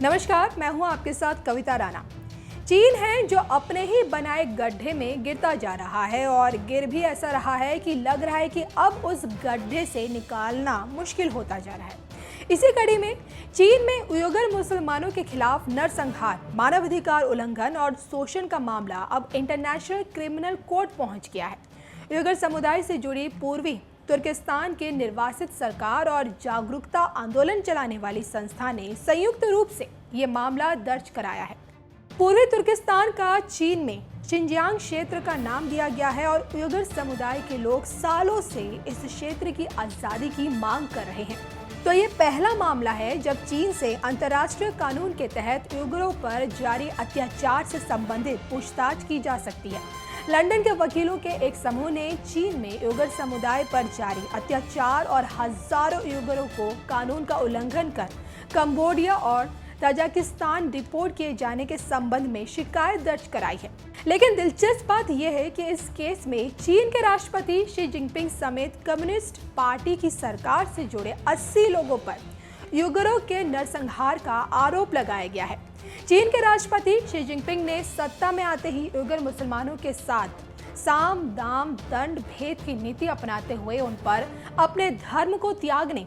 नमस्कार, मैं हूं आपके साथ कविता राणा। चीन है जो अपने ही बनाए गड्ढे में गिरता जा रहा है और गिर भी ऐसा रहा है कि लग रहा है कि अब उस गड्ढे से निकालना मुश्किल होता जा रहा है। इसी कड़ी में चीन में उइगर मुसलमानों के खिलाफ नरसंहार, मानवाधिकार उल्लंघन और शोषण का मामला अब इंटरनेशनल क्रिमिनल कोर्ट पहुंच गया है। उइगर समुदाय से जुड़ी पूर्वी तुर्किस्तान के निर्वासित सरकार और जागरूकता आंदोलन चलाने वाली संस्था ने संयुक्त रूप से ये मामला दर्ज कराया है। पूर्वी तुर्किस्तान का चीन में शिनजियांग क्षेत्र का नाम दिया गया है और उइगर समुदाय के लोग सालों से इस क्षेत्र की आज़ादी की मांग कर रहे हैं। तो ये पहला मामला है जब चीन से अंतर्राष्ट्रीय कानून के तहत उइगरों पर जारी अत्याचार से संबंधित पूछताछ की जा सकती है। लंदन के वकीलों के एक समूह ने चीन में उइगर समुदाय पर जारी अत्याचार और हजारों उइगरों को कानून का उल्लंघन कर कंबोडिया और ताजिकिस्तान डिपोर्ट किए जाने के संबंध में शिकायत दर्ज कराई है। लेकिन दिलचस्प बात यह है कि इस केस में चीन के राष्ट्रपति शी जिनपिंग समेत कम्युनिस्ट पार्टी की सरकार से जुड़े 80 लोगों पर उइगरों के नरसंहार का आरोप लगाया गया है। चीन के राष्ट्रपति शी जिनपिंग ने सत्ता में आते ही उइगर मुसलमानों के साथ साम दाम दंड भेद की नीति अपनाते हुए उन पर अपने धर्म को त्यागने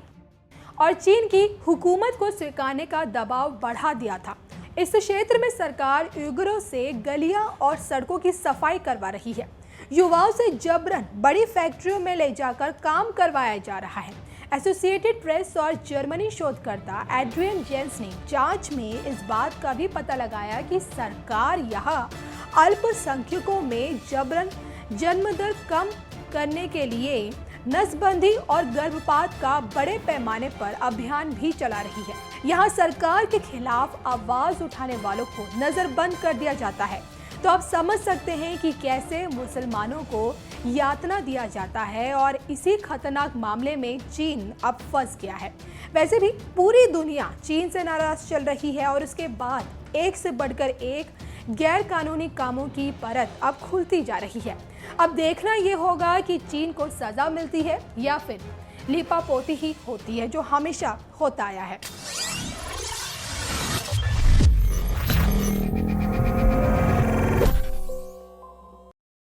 और चीन की हुकूमत को स्वीकारने का दबाव बढ़ा दिया था। इस क्षेत्र में सरकार उइगरों से गलियां और सड़कों की सफाई करवा रही है। युवाओं से जबरन बड़ी फैक्ट्रियों में ले जाकर काम करवाया जा रहा है। एसोसिएटेड प्रेस और जर्मनी शोधकर्ता एड्रियन जेंस ने जांच में इस बात का भी पता लगाया कि सरकार यहाँ अल्पसंख्यकों में जबरन जन्मदर कम करने के लिए नसबंदी और गर्भपात का बड़े पैमाने पर अभियान भी चला रही है। यहाँ सरकार के खिलाफ आवाज उठाने वालों को नजरबंद कर दिया जाता है। तो आप समझ सकते हैं कि कैसे मुसलमानों को यातना दिया जाता है और इसी खतरनाक मामले में चीन अब फंस गया है। वैसे भी पूरी दुनिया चीन से नाराज चल रही है और उसके बाद एक से बढ़कर एक गैर कानूनी कामों की परत अब खुलती जा रही है। अब देखना ये होगा कि चीन को सजा मिलती है या फिर लीपापोती ही होती है, जो हमेशा होता आया है।